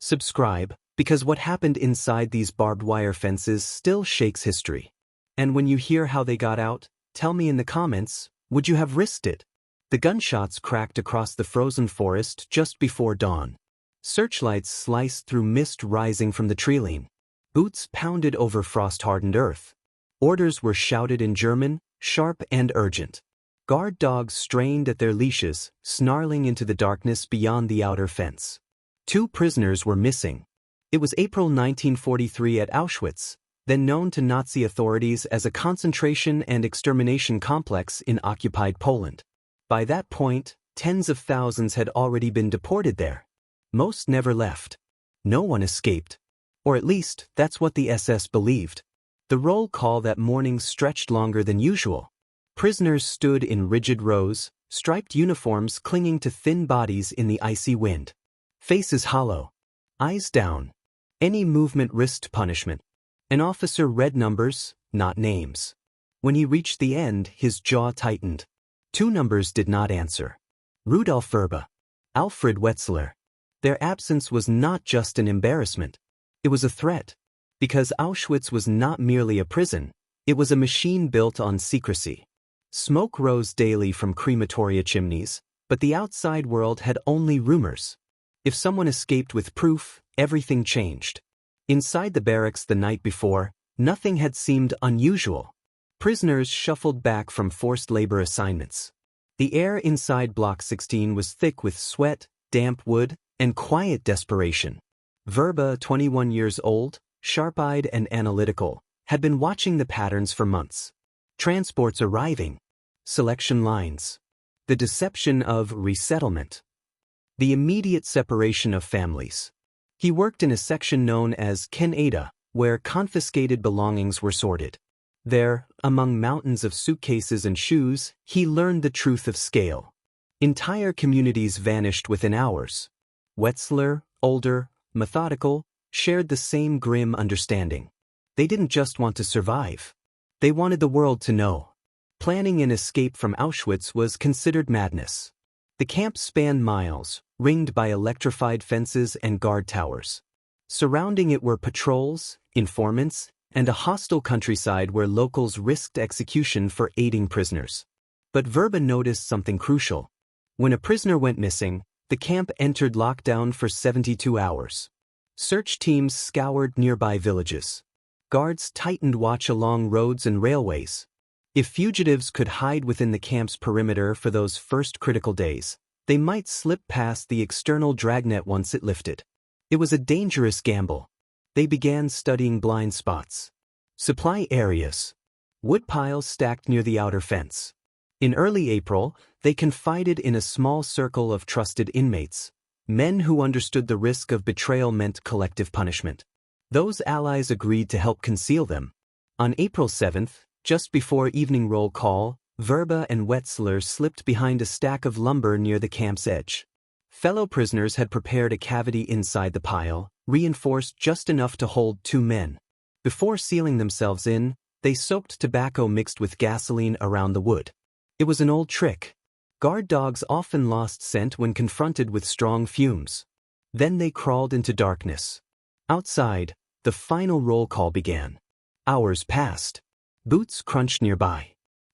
Subscribe, because what happened inside these barbed wire fences still shakes history. And when you hear how they got out, tell me in the comments, would you have risked it? The gunshots cracked across the frozen forest just before dawn. Searchlights sliced through mist rising from the treeline. Boots pounded over frost-hardened earth. Orders were shouted in German, sharp and urgent. Guard dogs strained at their leashes, snarling into the darkness beyond the outer fence. 2 prisoners were missing. It was April 1943 at Auschwitz, then known to Nazi authorities as a concentration and extermination complex in occupied Poland. By that point, tens of thousands had already been deported there. Most never left. No one escaped. Or at least, that's what the SS believed. The roll call that morning stretched longer than usual. Prisoners stood in rigid rows, striped uniforms clinging to thin bodies in the icy wind. Faces hollow. Eyes down. Any movement risked punishment. An officer read numbers, not names. When he reached the end, his jaw tightened. 2 numbers did not answer. Rudolf Vrba. Alfred Wetzler. Their absence was not just an embarrassment. It was a threat. Because Auschwitz was not merely a prison, it was a machine built on secrecy. Smoke rose daily from crematoria chimneys, but the outside world had only rumors. If someone escaped with proof, everything changed. Inside the barracks the night before, nothing had seemed unusual. Prisoners shuffled back from forced labor assignments. The air inside Block 16 was thick with sweat, damp wood, and quiet desperation. Vrba, 21 years old, sharp-eyed and analytical, had been watching the patterns for months. Transports arriving. Selection lines. The deception of resettlement. The immediate separation of families. He worked in a section known as Canada, where confiscated belongings were sorted. There, among mountains of suitcases and shoes, he learned the truth of scale. Entire communities vanished within hours. Wetzler, older, methodical, shared the same grim understanding. They didn't just want to survive. They wanted the world to know. Planning an escape from Auschwitz was considered madness. The camp spanned miles, ringed by electrified fences and guard towers. Surrounding it were patrols, informants, and a hostile countryside where locals risked execution for aiding prisoners. But Vrba noticed something crucial. When a prisoner went missing, the camp entered lockdown for 72 hours. Search teams scoured nearby villages. Guards tightened watch along roads and railways. If fugitives could hide within the camp's perimeter for those first critical days, they might slip past the external dragnet once it lifted. It was a dangerous gamble. They began studying blind spots. Supply areas. Woodpiles stacked near the outer fence. In early April, they confided in a small circle of trusted inmates, men who understood the risk of betrayal meant collective punishment. Those allies agreed to help conceal them. On April 7th, just before evening roll call, Vrba and Wetzler slipped behind a stack of lumber near the camp's edge. Fellow prisoners had prepared a cavity inside the pile, reinforced just enough to hold 2 men. Before sealing themselves in, they soaked tobacco mixed with gasoline around the wood. It was an old trick. Guard dogs often lost scent when confronted with strong fumes. Then they crawled into darkness. Outside, the final roll call began. Hours passed. Boots crunched nearby.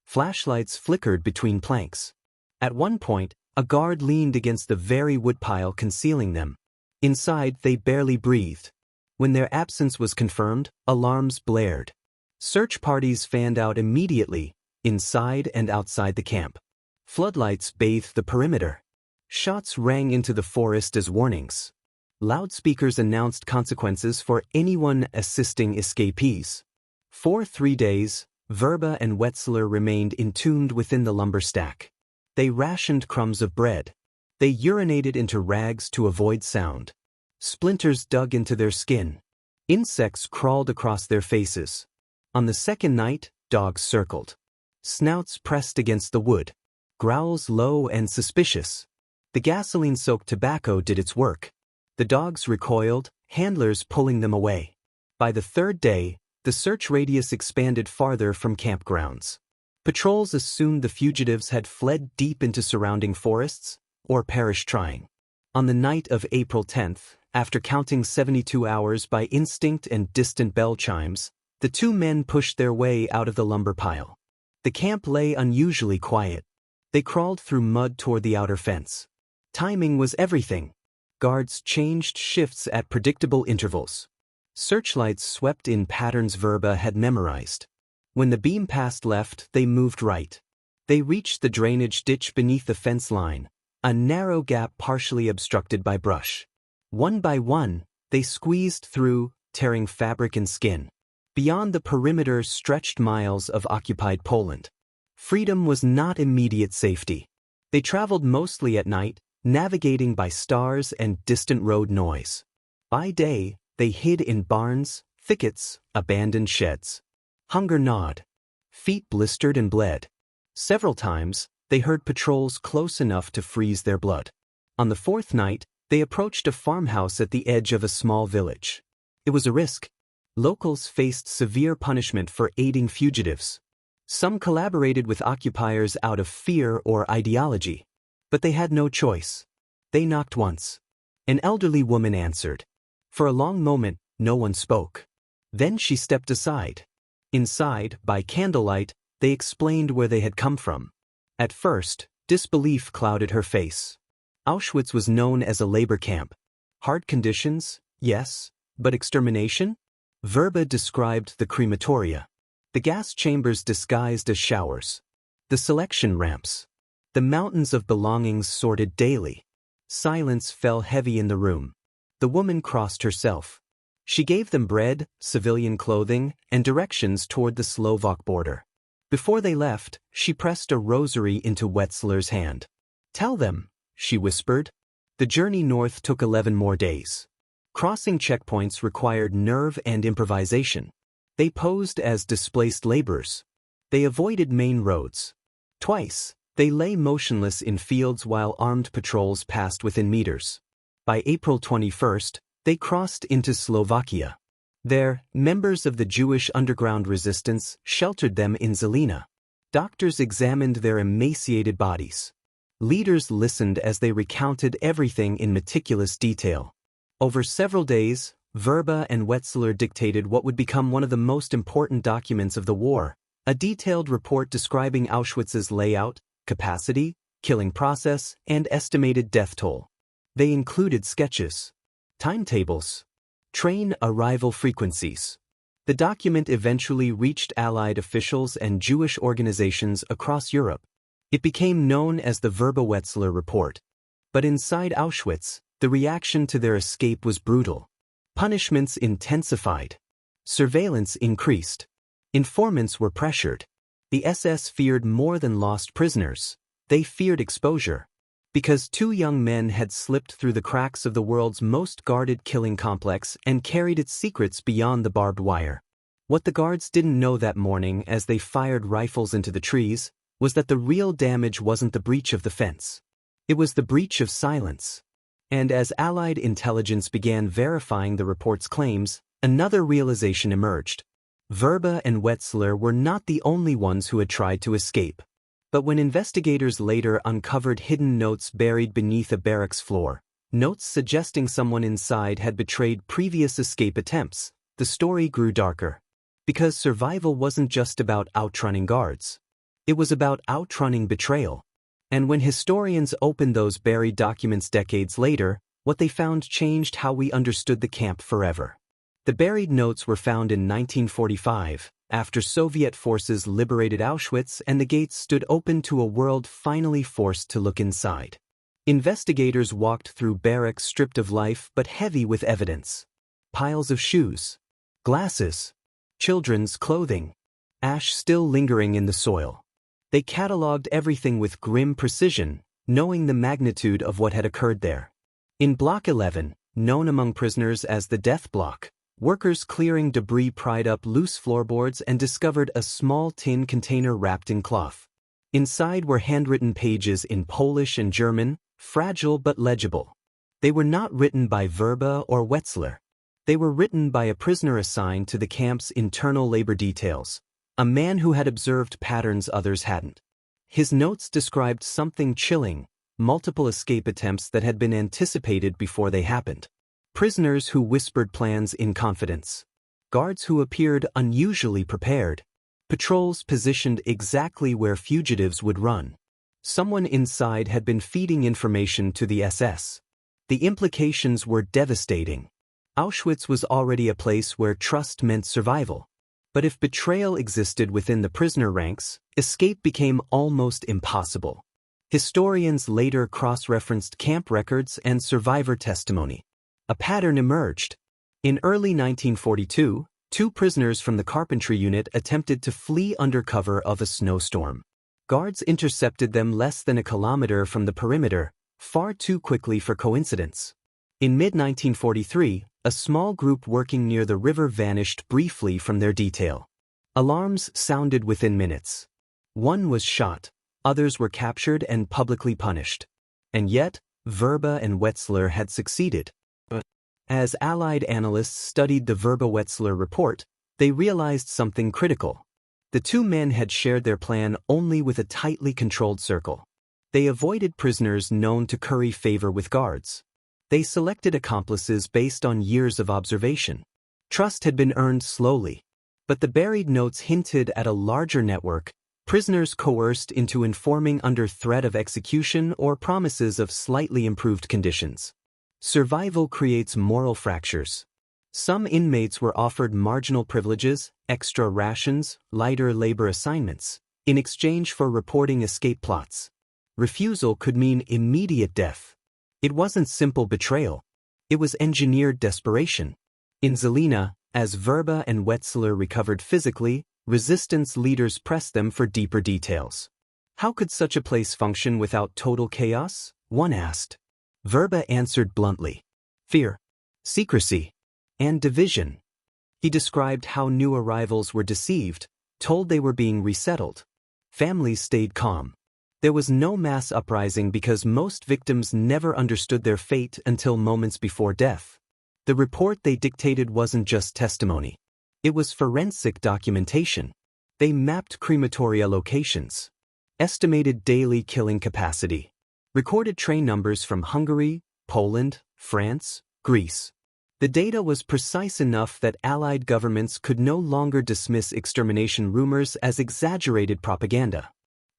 Flashlights flickered between planks. At one point, a guard leaned against the very woodpile concealing them. Inside, they barely breathed. When their absence was confirmed, alarms blared. Search parties fanned out immediately, inside and outside the camp. Floodlights bathed the perimeter. Shots rang into the forest as warnings. Loudspeakers announced consequences for anyone assisting escapees. For 3 days, Vrba and Wetzler remained entombed within the lumber stack. They rationed crumbs of bread. They urinated into rags to avoid sound. Splinters dug into their skin. Insects crawled across their faces. On the second night, dogs circled. Snouts pressed against the wood. Growls low and suspicious. The gasoline-soaked tobacco did its work. The dogs recoiled, handlers pulling them away. By the 3rd day, the search radius expanded farther from campgrounds. Patrols assumed the fugitives had fled deep into surrounding forests, or perished trying. On the night of April 10th, after counting 72 hours by instinct and distant bell chimes, the two men pushed their way out of the lumber pile. The camp lay unusually quiet. They crawled through mud toward the outer fence. Timing was everything. Guards changed shifts at predictable intervals. Searchlights swept in patterns Vrba had memorized. When the beam passed left, they moved right. They reached the drainage ditch beneath the fence line, a narrow gap partially obstructed by brush. One by one, they squeezed through, tearing fabric and skin. Beyond the perimeter stretched miles of occupied Poland. Freedom was not immediate safety. They traveled mostly at night, navigating by stars and distant road noise. By day, they hid in barns, thickets, abandoned sheds. Hunger gnawed. Feet blistered and bled. Several times, they heard patrols close enough to freeze their blood. On the fourth night, they approached a farmhouse at the edge of a small village. It was a risk. Locals faced severe punishment for aiding fugitives. Some collaborated with occupiers out of fear or ideology. But they had no choice. They knocked once. An elderly woman answered. For a long moment, no one spoke. Then she stepped aside. Inside, by candlelight, they explained where they had come from. At first, disbelief clouded her face. Auschwitz was known as a labor camp. Hard conditions, yes, but extermination? Vrba described the crematoria. The gas chambers disguised as showers. The selection ramps. The mountains of belongings sorted daily. Silence fell heavy in the room. The woman crossed herself. She gave them bread, civilian clothing, and directions toward the Slovak border. Before they left, she pressed a rosary into Wetzler's hand. "Tell them," she whispered. The journey north took 11 more days. Crossing checkpoints required nerve and improvisation. They posed as displaced laborers. They avoided main roads. Twice, they lay motionless in fields while armed patrols passed within meters. By April 21st, they crossed into Slovakia. There, members of the Jewish underground resistance sheltered them in Zelina. Doctors examined their emaciated bodies. Leaders listened as they recounted everything in meticulous detail. Over several days, Vrba and Wetzler dictated what would become one of the most important documents of the war, a detailed report describing Auschwitz's layout, capacity, killing process, and estimated death toll. They included sketches, timetables, train arrival frequencies. The document eventually reached Allied officials and Jewish organizations across Europe. It became known as the Vrba-Wetzler Report. But inside Auschwitz, the reaction to their escape was brutal. Punishments intensified. Surveillance increased. Informants were pressured. The SS feared more than lost prisoners. They feared exposure. Because two young men had slipped through the cracks of the world's most guarded killing complex and carried its secrets beyond the barbed wire. What the guards didn't know that morning as they fired rifles into the trees was that the real damage wasn't the breach of the fence. It was the breach of silence. And as Allied intelligence began verifying the report's claims, another realization emerged. Vrba and Wetzler were not the only ones who had tried to escape. But when investigators later uncovered hidden notes buried beneath a barracks floor, notes suggesting someone inside had betrayed previous escape attempts, the story grew darker. Because survival wasn't just about outrunning guards. It was about outrunning betrayal. And when historians opened those buried documents decades later, what they found changed how we understood the camp forever. The buried notes were found in 1945, after Soviet forces liberated Auschwitz and the gates stood open to a world finally forced to look inside. Investigators walked through barracks stripped of life but heavy with evidence. Piles of shoes, glasses, children's clothing, ash still lingering in the soil. They catalogued everything with grim precision, knowing the magnitude of what had occurred there. In Block 11, known among prisoners as the Death Block, workers clearing debris pried up loose floorboards and discovered a small tin container wrapped in cloth. Inside were handwritten pages in Polish and German, fragile but legible. They were not written by Vrba or Wetzler. They were written by a prisoner assigned to the camp's internal labor details. A man who had observed patterns others hadn't. His notes described something chilling, multiple escape attempts that had been anticipated before they happened. Prisoners who whispered plans in confidence. Guards who appeared unusually prepared. Patrols positioned exactly where fugitives would run. Someone inside had been feeding information to the SS. The implications were devastating. Auschwitz was already a place where trust meant survival. But if betrayal existed within the prisoner ranks, escape became almost impossible. Historians later cross-referenced camp records and survivor testimony. A pattern emerged. In early 1942, 2 prisoners from the carpentry unit attempted to flee under cover of a snowstorm. Guards intercepted them less than a kilometer from the perimeter, far too quickly for coincidence. In mid-1943, a small group working near the river vanished briefly from their detail. Alarms sounded within minutes. One was shot, others were captured and publicly punished. And yet, Vrba and Wetzler had succeeded. But as Allied analysts studied the Vrba-Wetzler Report, they realized something critical. The 2 men had shared their plan only with a tightly controlled circle. They avoided prisoners known to curry favor with guards. They selected accomplices based on years of observation. Trust had been earned slowly. But the buried notes hinted at a larger network, prisoners coerced into informing under threat of execution or promises of slightly improved conditions. Survival creates moral fractures. Some inmates were offered marginal privileges, extra rations, lighter labor assignments, in exchange for reporting escape plots. Refusal could mean immediate death. It wasn't simple betrayal. It was engineered desperation. In Zelina, as Vrba and Wetzler recovered physically, resistance leaders pressed them for deeper details. How could such a place function without total chaos? One asked. Vrba answered bluntly. Fear, secrecy, and division. He described how new arrivals were deceived, told they were being resettled. Families stayed calm. There was no mass uprising because most victims never understood their fate until moments before death. The report they dictated wasn't just testimony. It was forensic documentation. They mapped crematoria locations, estimated daily killing capacity, recorded train numbers from Hungary, Poland, France, Greece. The data was precise enough that Allied governments could no longer dismiss extermination rumors as exaggerated propaganda.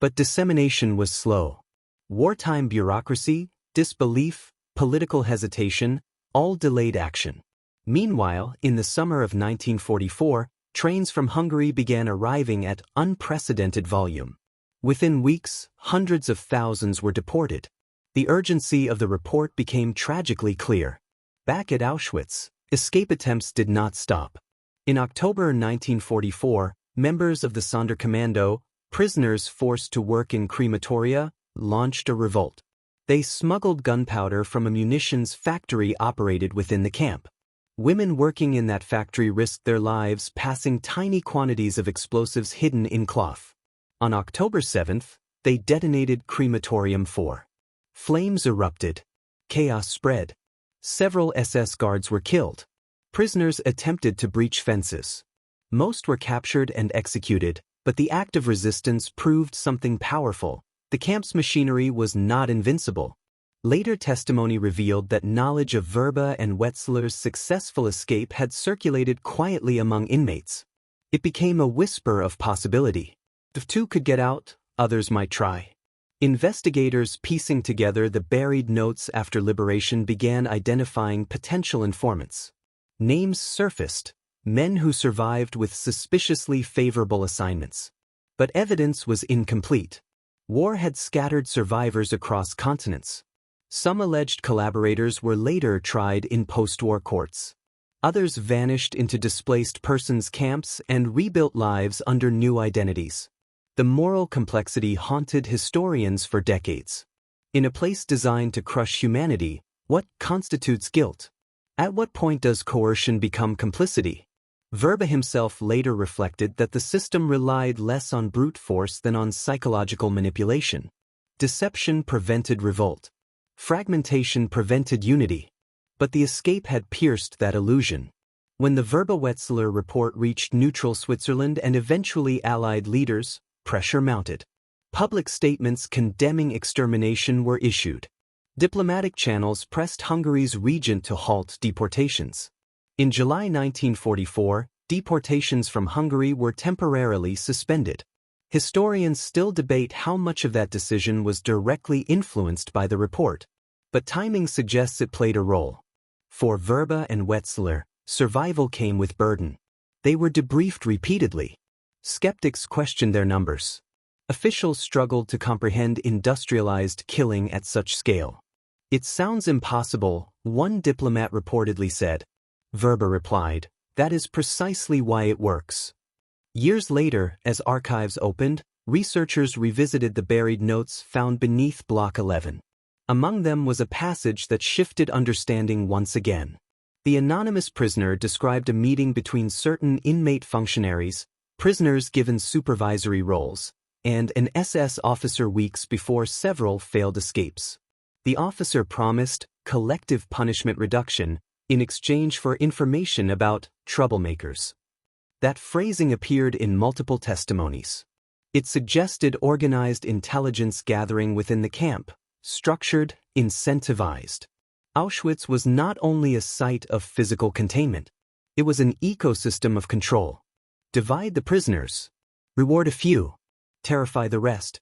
But dissemination was slow. Wartime bureaucracy, disbelief, political hesitation, all delayed action. Meanwhile, in the summer of 1944, trains from Hungary began arriving at unprecedented volume. Within weeks, hundreds of thousands were deported. The urgency of the report became tragically clear. Back at Auschwitz, escape attempts did not stop. In October 1944, members of the Sonderkommando, prisoners forced to work in crematoria, launched a revolt. They smuggled gunpowder from a munitions factory operated within the camp. Women working in that factory risked their lives passing tiny quantities of explosives hidden in cloth. On October 7th, they detonated Crematorium 4. Flames erupted. Chaos spread. Several SS guards were killed. Prisoners attempted to breach fences. Most were captured and executed, but the act of resistance proved something powerful. The camp's machinery was not invincible. Later testimony revealed that knowledge of Vrba and Wetzler's successful escape had circulated quietly among inmates. It became a whisper of possibility. If 2 could get out, others might try. Investigators piecing together the buried notes after liberation began identifying potential informants. Names surfaced, men who survived with suspiciously favorable assignments. But evidence was incomplete. War had scattered survivors across continents. Some alleged collaborators were later tried in post-war courts. Others vanished into displaced persons camps and rebuilt lives under new identities. The moral complexity haunted historians for decades. In a place designed to crush humanity, what constitutes guilt? At what point does coercion become complicity? Vrba himself later reflected that the system relied less on brute force than on psychological manipulation. Deception prevented revolt. Fragmentation prevented unity. But the escape had pierced that illusion. When the Vrba-Wetzler report reached neutral Switzerland and eventually Allied leaders, pressure mounted. Public statements condemning extermination were issued. Diplomatic channels pressed Hungary's regent to halt deportations. In July 1944, deportations from Hungary were temporarily suspended. Historians still debate how much of that decision was directly influenced by the report, but timing suggests it played a role. For Vrba and Wetzler, survival came with burden. They were debriefed repeatedly. Skeptics questioned their numbers. Officials struggled to comprehend industrialized killing at such scale. "It sounds impossible," one diplomat reportedly said. Vrba replied, "That is precisely why it works." Years later, as archives opened, researchers revisited the buried notes found beneath Block 11. Among them was a passage that shifted understanding once again. The anonymous prisoner described a meeting between certain inmate functionaries, prisoners given supervisory roles, and an SS officer weeks before several failed escapes. The officer promised collective punishment reduction in exchange for information about troublemakers. That phrasing appeared in multiple testimonies. It suggested organized intelligence gathering within the camp, structured, incentivized. Auschwitz was not only a site of physical containment, it was an ecosystem of control. Divide the prisoners, reward a few, terrify the rest.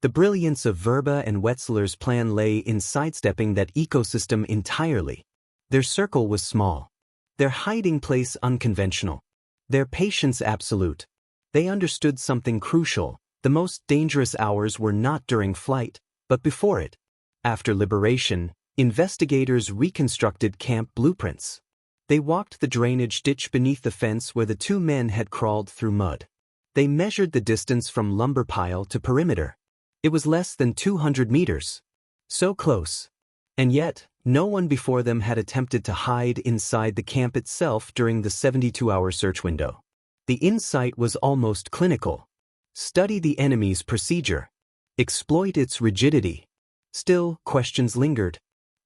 The brilliance of Vrba and Wetzler's plan lay in sidestepping that ecosystem entirely. Their circle was small, their hiding place unconventional, their patience absolute. They understood something crucial: the most dangerous hours were not during flight, but before it. After liberation, investigators reconstructed camp blueprints. They walked the drainage ditch beneath the fence where the two men had crawled through mud. They measured the distance from lumber pile to perimeter. It was less than 200 meters. So close. And yet, no one before them had attempted to hide inside the camp itself during the 72-hour search window. The insight was almost clinical. Study the enemy's procedure. Exploit its rigidity. Still, questions lingered.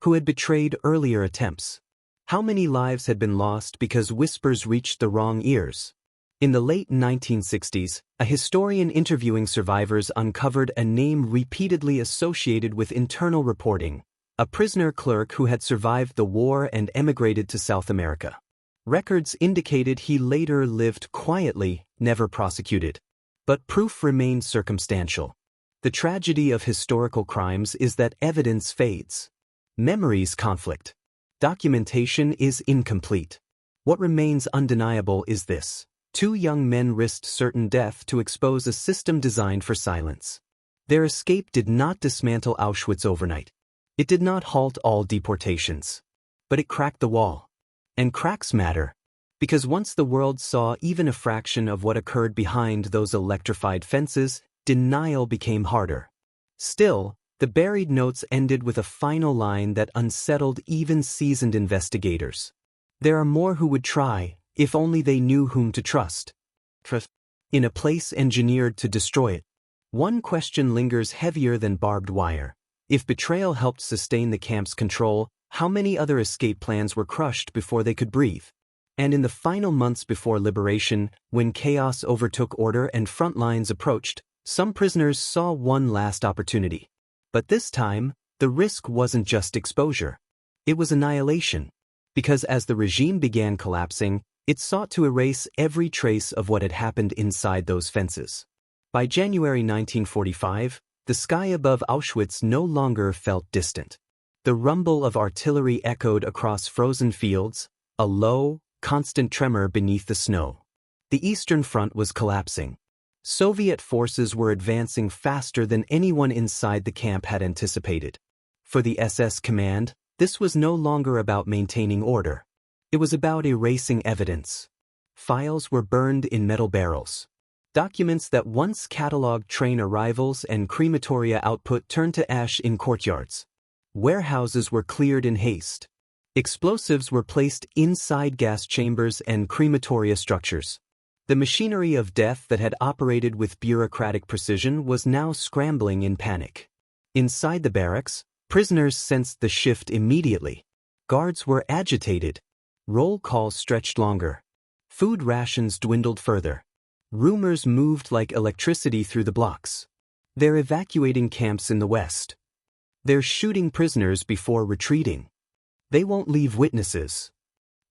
Who had betrayed earlier attempts? How many lives had been lost because whispers reached the wrong ears? In the late 1960s, a historian interviewing survivors uncovered a name repeatedly associated with internal reporting: a prisoner clerk who had survived the war and emigrated to South America. Records indicated he later lived quietly, never prosecuted. But proof remained circumstantial. The tragedy of historical crimes is that evidence fades. Memories conflict. Documentation is incomplete. What remains undeniable is this: two young men risked certain death to expose a system designed for silence. Their escape did not dismantle Auschwitz overnight. It did not halt all deportations. But it cracked the wall. And cracks matter, because once the world saw even a fraction of what occurred behind those electrified fences, denial became harder. Still, the buried notes ended with a final line that unsettled even seasoned investigators. There are more who would try, if only they knew whom to trust. In a place engineered to destroy it. One question lingers heavier than barbed wire. If betrayal helped sustain the camp's control, how many other escape plans were crushed before they could breathe? And in the final months before liberation, when chaos overtook order and front lines approached, some prisoners saw one last opportunity. But this time, the risk wasn't just exposure. It was annihilation. Because as the regime began collapsing, it sought to erase every trace of what had happened inside those fences. By January 1945, the sky above Auschwitz no longer felt distant. The rumble of artillery echoed across frozen fields, a low, constant tremor beneath the snow. The Eastern Front was collapsing. Soviet forces were advancing faster than anyone inside the camp had anticipated. For the SS command, this was no longer about maintaining order. It was about erasing evidence. Files were burned in metal barrels. Documents that once cataloged train arrivals and crematoria output turned to ash in courtyards. Warehouses were cleared in haste. Explosives were placed inside gas chambers and crematoria structures. The machinery of death that had operated with bureaucratic precision was now scrambling in panic. Inside the barracks, prisoners sensed the shift immediately. Guards were agitated. Roll calls stretched longer. Food rations dwindled further. Rumors moved like electricity through the blocks. They're evacuating camps in the West. They're shooting prisoners before retreating. They won't leave witnesses.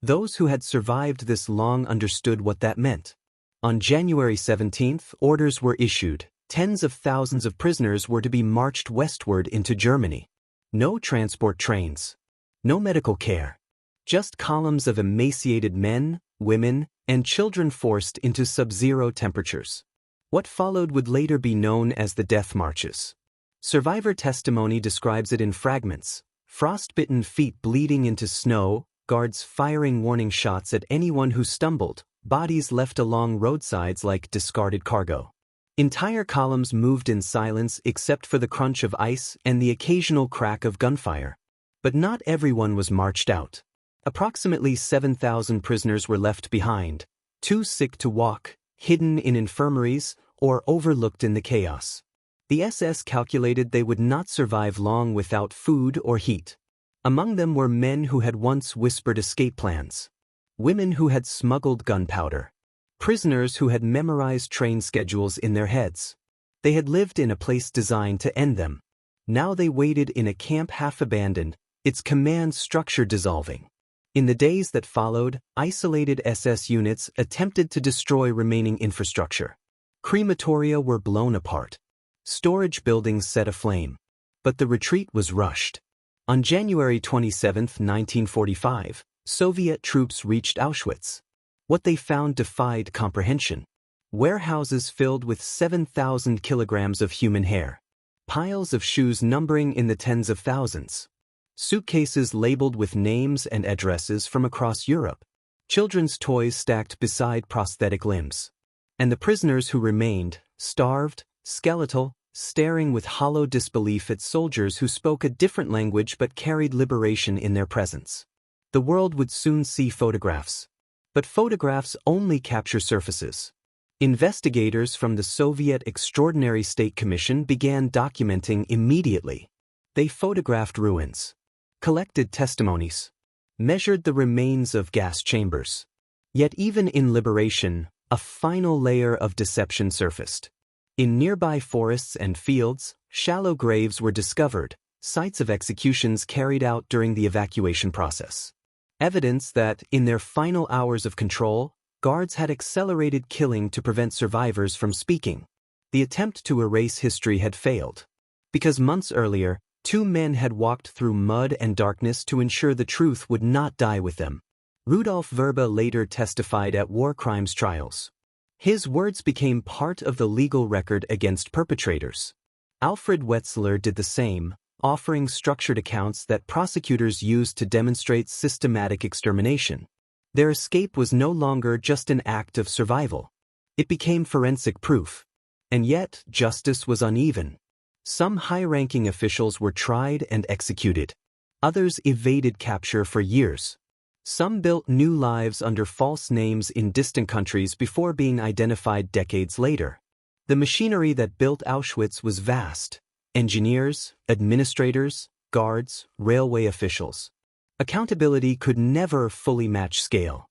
Those who had survived this long understood what that meant. On January 17th, orders were issued. Tens of thousands of prisoners were to be marched westward into Germany. No transport trains. No medical care. Just columns of emaciated men, women, and children forced into sub-zero temperatures. What followed would later be known as the death marches. Survivor testimony describes it in fragments: frostbitten feet bleeding into snow, guards firing warning shots at anyone who stumbled, bodies left along roadsides like discarded cargo. Entire columns moved in silence except for the crunch of ice and the occasional crack of gunfire. But not everyone was marched out. Approximately 7,000 prisoners were left behind, too sick to walk, hidden in infirmaries, or overlooked in the chaos. The SS calculated they would not survive long without food or heat. Among them were men who had once whispered escape plans, women who had smuggled gunpowder, prisoners who had memorized train schedules in their heads. They had lived in a place designed to end them. Now they waited in a camp half abandoned, its command structure dissolving. In the days that followed, isolated SS units attempted to destroy remaining infrastructure. Crematoria were blown apart. Storage buildings set aflame. But the retreat was rushed. On January 27, 1945, Soviet troops reached Auschwitz. What they found defied comprehension. Warehouses filled with 7,000 kilograms of human hair. Piles of shoes numbering in the tens of thousands. Suitcases labeled with names and addresses from across Europe. Children's toys stacked beside prosthetic limbs. And the prisoners who remained, starved, skeletal, staring with hollow disbelief at soldiers who spoke a different language but carried liberation in their presence. The world would soon see photographs. But photographs only capture surfaces. Investigators from the Soviet Extraordinary State Commission began documenting immediately. They photographed ruins, collected testimonies, measured the remains of gas chambers. Yet even in liberation, a final layer of deception surfaced. In nearby forests and fields, shallow graves were discovered, sites of executions carried out during the evacuation process. Evidence that, in their final hours of control, guards had accelerated killing to prevent survivors from speaking. The attempt to erase history had failed. Because months earlier, 2 men had walked through mud and darkness to ensure the truth would not die with them. Rudolf Vrba later testified at war crimes trials. His words became part of the legal record against perpetrators. Alfred Wetzler did the same, offering structured accounts that prosecutors used to demonstrate systematic extermination. Their escape was no longer just an act of survival. It became forensic proof. And yet, justice was uneven. Some high-ranking officials were tried and executed. Others evaded capture for years. Some built new lives under false names in distant countries before being identified decades later. The machinery that built Auschwitz was vast: engineers, administrators, guards, railway officials. Accountability could never fully match scale.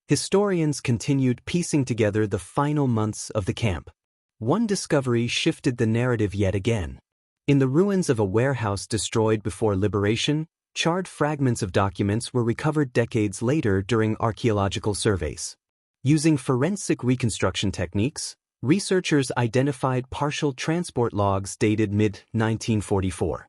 Historians continued piecing together the final months of the camp. One discovery shifted the narrative yet again. In the ruins of a warehouse destroyed before liberation, charred fragments of documents were recovered decades later during archaeological surveys. Using forensic reconstruction techniques, researchers identified partial transport logs dated mid-1944.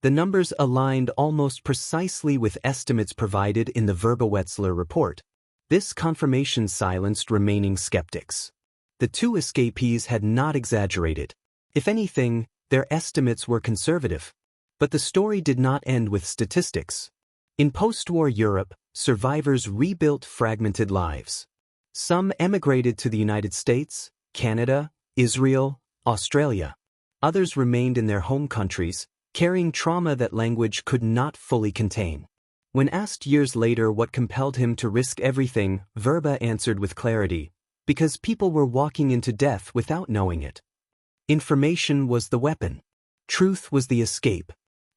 The numbers aligned almost precisely with estimates provided in the Vrba-Wetzler Report. This confirmation silenced remaining skeptics. The 2 escapees had not exaggerated. If anything, their estimates were conservative. But the story did not end with statistics. In post-war Europe, survivors rebuilt fragmented lives. Some emigrated to the United States, Canada, Israel, Australia. Others remained in their home countries, carrying trauma that language could not fully contain. When asked years later what compelled him to risk everything, Vrba answered with clarity: because people were walking into death without knowing it. Information was the weapon. Truth was the escape.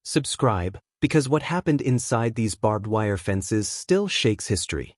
Subscribe, because what happened inside these barbed wire fences still shakes history.